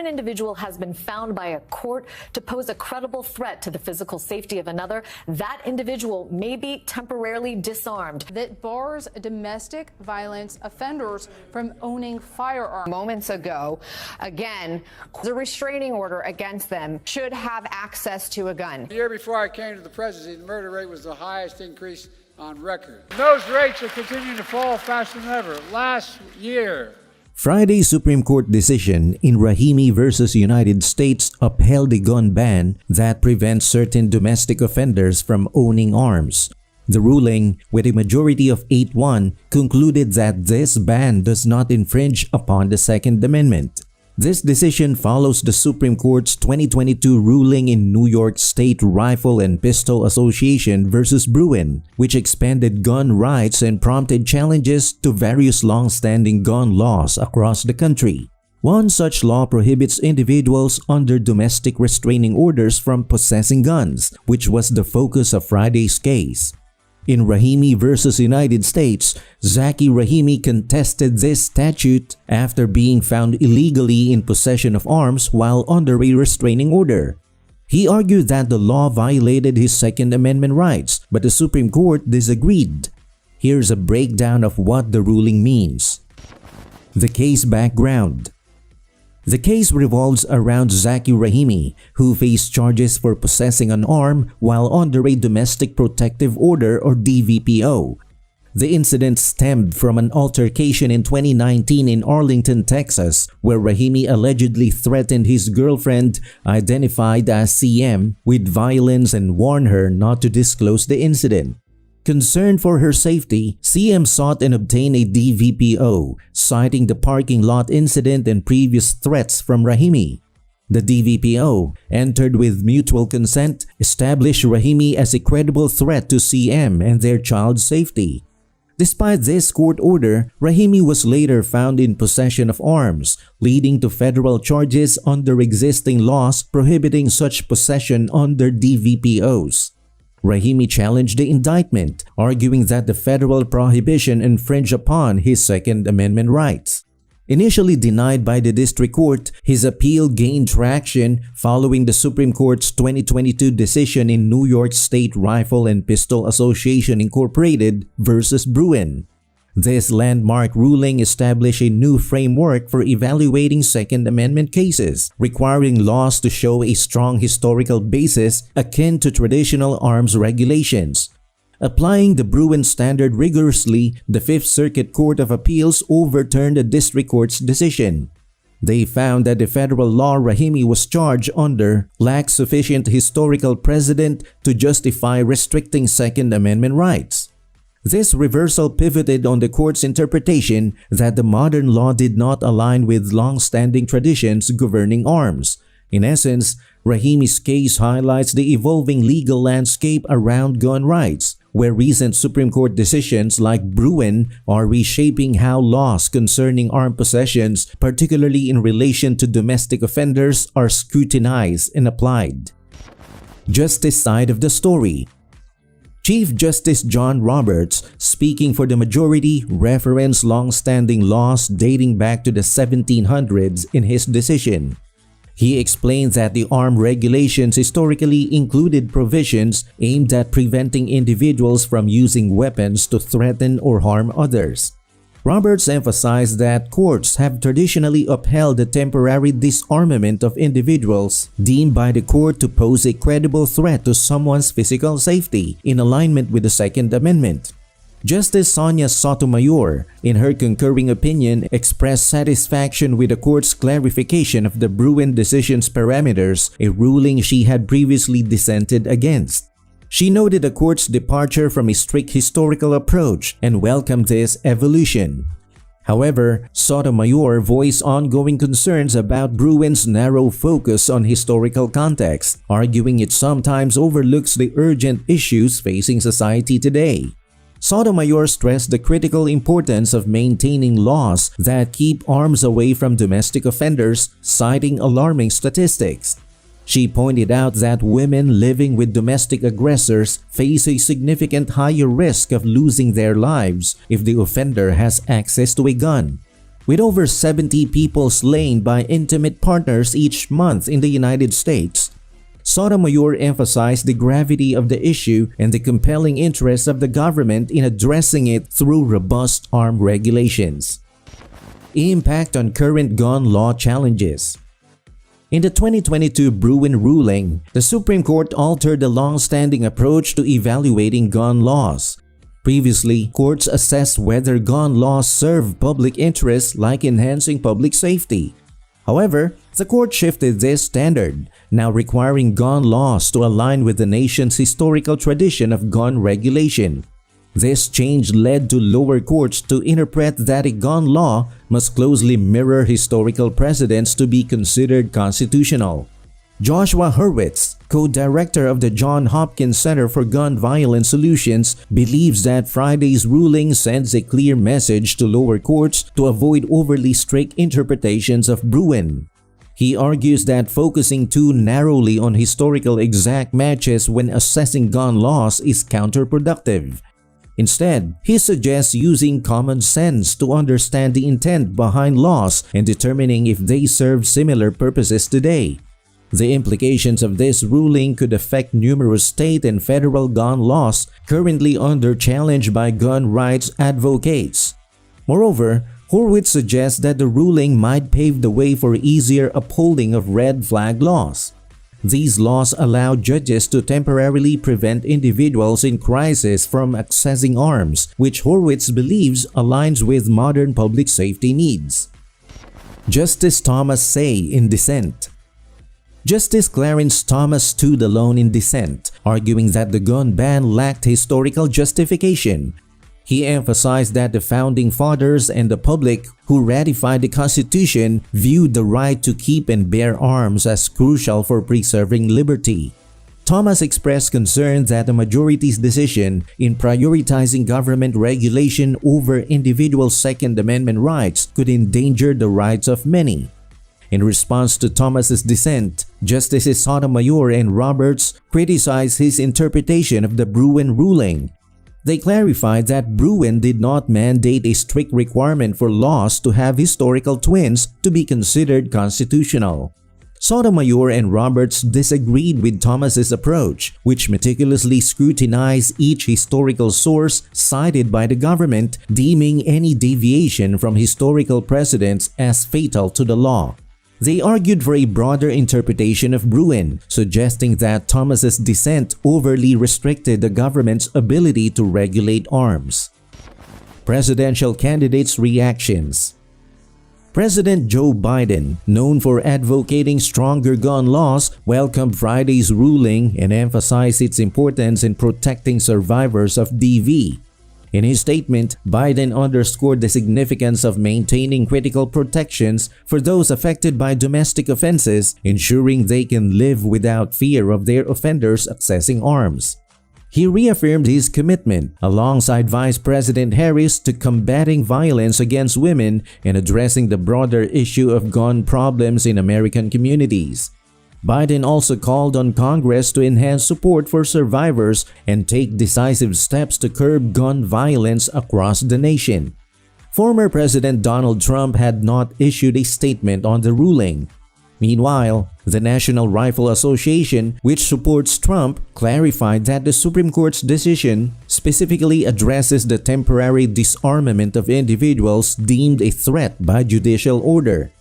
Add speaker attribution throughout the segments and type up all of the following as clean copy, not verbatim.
Speaker 1: an individual has been found by a court to pose a credible threat to the physical safety of another, that individual may be temporarily disarmed.
Speaker 2: That bars domestic violence offenders from owning firearms.
Speaker 3: Moments ago, again, the restraining order against them should have access to a gun.
Speaker 4: The year before I came to the presidency, the murder rate was the highest increase on record. Those rates are continuing to fall faster than ever. Last year,
Speaker 5: Friday's Supreme Court decision in Rahimi versus United States upheld a gun ban that prevents certain domestic offenders from owning arms. The ruling, with a majority of 8-1, concluded that this ban does not infringe upon the Second Amendment. This decision follows the Supreme Court's 2022 ruling in New York State Rifle and Pistol Association versus Bruin, which expanded gun rights and prompted challenges to various long-standing gun laws across the country. One such law prohibits individuals under domestic restraining orders from possessing guns, which was the focus of Friday's case. In Rahimi versus United States, Zaki Rahimi contested this statute after being found illegally in possession of arms while under a restraining order. He argued that the law violated his Second Amendment rights, but the Supreme Court disagreed. Here's a breakdown of what the ruling means. The case background. The case revolves around Zaki Rahimi, who faced charges for possessing an arm while under a Domestic Protective Order or DVPO. The incident stemmed from an altercation in 2019 in Arlington, Texas, where Rahimi allegedly threatened his girlfriend, identified as CM, with violence and warned her not to disclose the incident. Concerned for her safety, CM sought and obtained a DVPO, citing the parking lot incident and previous threats from Rahimi. The DVPO, entered with mutual consent, established Rahimi as a credible threat to CM and their child's safety. Despite this court order, Rahimi was later found in possession of arms, leading to federal charges under existing laws prohibiting such possession under DVPOs. Rahimi challenged the indictment, arguing that the federal prohibition infringed upon his Second Amendment rights. Initially denied by the district court, his appeal gained traction following the Supreme Court's 2022 decision in New York State Rifle and Pistol Association Incorporated versus Bruin. This landmark ruling established a new framework for evaluating Second Amendment cases, requiring laws to show a strong historical basis akin to traditional arms regulations. Applying the Bruin standard rigorously, the Fifth Circuit Court of Appeals overturned the district court's decision. They found that the federal law Rahimi was charged under lacked sufficient historical precedent to justify restricting Second Amendment rights. This reversal pivoted on the court's interpretation that the modern law did not align with long-standing traditions governing arms. In essence, Rahimi's case highlights the evolving legal landscape around gun rights, where recent Supreme Court decisions like Bruin are reshaping how laws concerning armed possessions, particularly in relation to domestic offenders, are scrutinized and applied. Justice side of the story. Chief Justice John Roberts, speaking for the majority, referenced long-standing laws dating back to the 1700s in his decision. He explained that the armed regulations historically included provisions aimed at preventing individuals from using weapons to threaten or harm others. Roberts emphasized that courts have traditionally upheld the temporary disarmament of individuals deemed by the court to pose a credible threat to someone's physical safety in alignment with the Second Amendment. Justice Sonia Sotomayor, in her concurring opinion, expressed satisfaction with the court's clarification of the Bruin decision's parameters, a ruling she had previously dissented against. She noted the court's departure from a strict historical approach and welcomed this evolution. However, Sotomayor voiced ongoing concerns about Bruin's narrow focus on historical context, arguing it sometimes overlooks the urgent issues facing society today. Sotomayor stressed the critical importance of maintaining laws that keep arms away from domestic offenders, citing alarming statistics. She pointed out that women living with domestic aggressors face a significant higher risk of losing their lives if the offender has access to a gun. with over 70 people slain by intimate partners each month in the United States. Sotomayor emphasized the gravity of the issue and the compelling interest of the government in addressing it through robust arm regulations. Impact on current gun law challenges. In the 2022 Bruen ruling, the Supreme Court altered the long-standing approach to evaluating gun laws. Previously, courts assessed whether gun laws serve public interests like enhancing public safety. However, the court shifted this standard, now requiring gun laws to align with the nation's historical tradition of gun regulation. This change led to lower courts to interpret that a gun law must closely mirror historical precedents to be considered constitutional. Joshua Hurwitz, co-director of the Johns Hopkins Center for Gun Violence Solutions, believes that Friday's ruling sends a clear message to lower courts to avoid overly strict interpretations of Bruen. He argues that focusing too narrowly on historical exact matches when assessing gun laws is counterproductive. Instead, he suggests using common sense to understand the intent behind laws and determining if they serve similar purposes today. The implications of this ruling could affect numerous state and federal gun laws currently under challenge by gun rights advocates. Moreover, Horwitz suggests that the ruling might pave the way for easier upholding of red flag laws. These laws allow judges to temporarily prevent individuals in crisis from accessing arms, which Horwitz believes aligns with modern public safety needs. Justice Thomas Say in dissent. Justice Clarence Thomas stood alone in dissent, arguing that the gun ban lacked historical justification. He emphasized that the Founding Fathers and the public who ratified the Constitution viewed the right to keep and bear arms as crucial for preserving liberty. Thomas expressed concern that the majority's decision in prioritizing government regulation over individual Second Amendment rights could endanger the rights of many. In response to Thomas's dissent, Justices Sotomayor and Roberts criticized his interpretation of the Bruen ruling. They clarified that Bruen did not mandate a strict requirement for laws to have historical twins to be considered constitutional. Sotomayor and Roberts disagreed with Thomas's approach, which meticulously scrutinized each historical source cited by the government, deeming any deviation from historical precedents as fatal to the law. They argued for a broader interpretation of Bruen, suggesting that Thomas's dissent overly restricted the government's ability to regulate arms. Presidential candidates' reactions. President Joe Biden, known for advocating stronger gun laws, welcomed Friday's ruling and emphasized its importance in protecting survivors of DV. In his statement, Biden underscored the significance of maintaining critical protections for those affected by domestic offenses, ensuring they can live without fear of their offenders accessing arms. He reaffirmed his commitment, alongside Vice President Harris, to combating violence against women and addressing the broader issue of gun problems in American communities. Biden also called on Congress to enhance support for survivors and take decisive steps to curb gun violence across the nation. Former President Donald Trump had not issued a statement on the ruling. Meanwhile, the National Rifle Association, which supports Trump, clarified that the Supreme Court's decision specifically addresses the temporary disarmament of individuals deemed a threat by judicial order.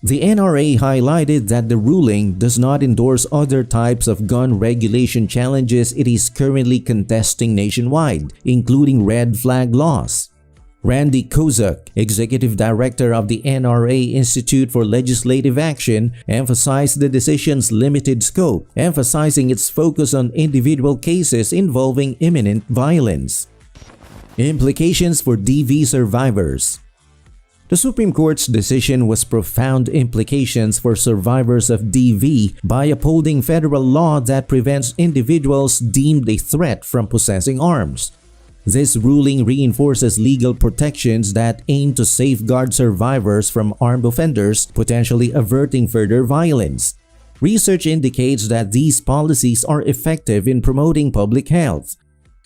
Speaker 5: The NRA highlighted that the ruling does not endorse other types of gun regulation challenges it is currently contesting nationwide, including red flag laws. Randy Kozak, executive director of the NRA Institute for Legislative Action, emphasized the decision's limited scope, emphasizing its focus on individual cases involving imminent violence. Implications for DV survivors. The Supreme Court's decision was profound implications for survivors of DV by upholding federal law that prevents individuals deemed a threat from possessing arms. This ruling reinforces legal protections that aim to safeguard survivors from armed offenders, potentially averting further violence. Research indicates that these policies are effective in promoting public health.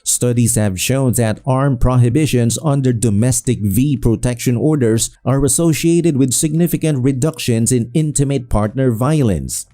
Speaker 5: Studies have shown that armed prohibitions under domestic V protection orders are associated with significant reductions in intimate partner violence.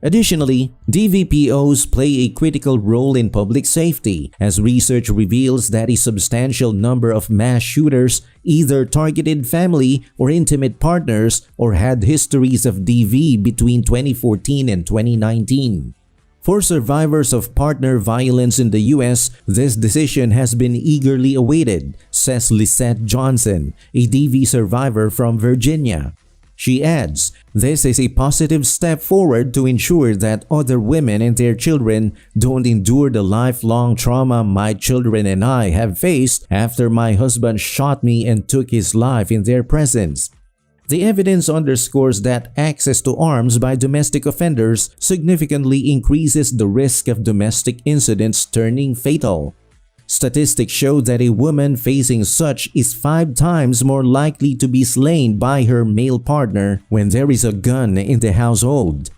Speaker 5: Additionally, DVPOs play a critical role in public safety, as research reveals that a substantial number of mass shooters either targeted family or intimate partners or had histories of DV between 2014 and 2019. For survivors of partner violence in the U.S., this decision has been eagerly awaited, says Lisette Johnson, a DV survivor from Virginia. She adds, "This is a positive step forward to ensure that other women and their children don't endure the lifelong trauma my children and I have faced after my husband shot me and took his life in their presence." The evidence underscores that access to arms by domestic offenders significantly increases the risk of domestic incidents turning fatal. Statistics show that a woman facing such is 5 times more likely to be slain by her male partner when there is a gun in the household.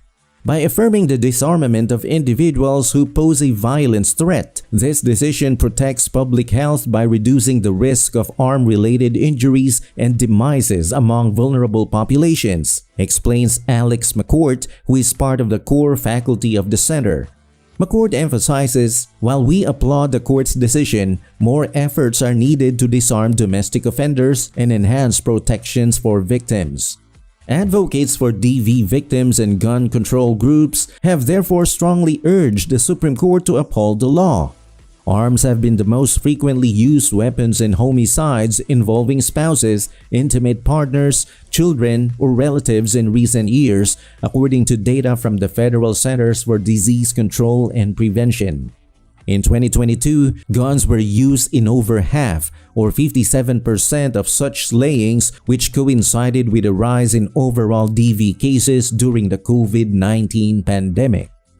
Speaker 5: By affirming the disarmament of individuals who pose a violence threat, this decision protects public health by reducing the risk of arm-related injuries and demises among vulnerable populations, explains Alex McCourt, who is part of the core faculty of the center. McCourt emphasizes, while we applaud the court's decision, more efforts are needed to disarm domestic offenders and enhance protections for victims. Advocates for DV victims and gun control groups have therefore strongly urged the Supreme Court to uphold the law. Arms have been the most frequently used weapons in homicides involving spouses, intimate partners, children, or relatives in recent years, according to data from the Federal Centers for Disease Control and Prevention. In 2022, guns were used in over half, or 57% of such slayings, which coincided with a rise in overall DV cases during the COVID-19 pandemic.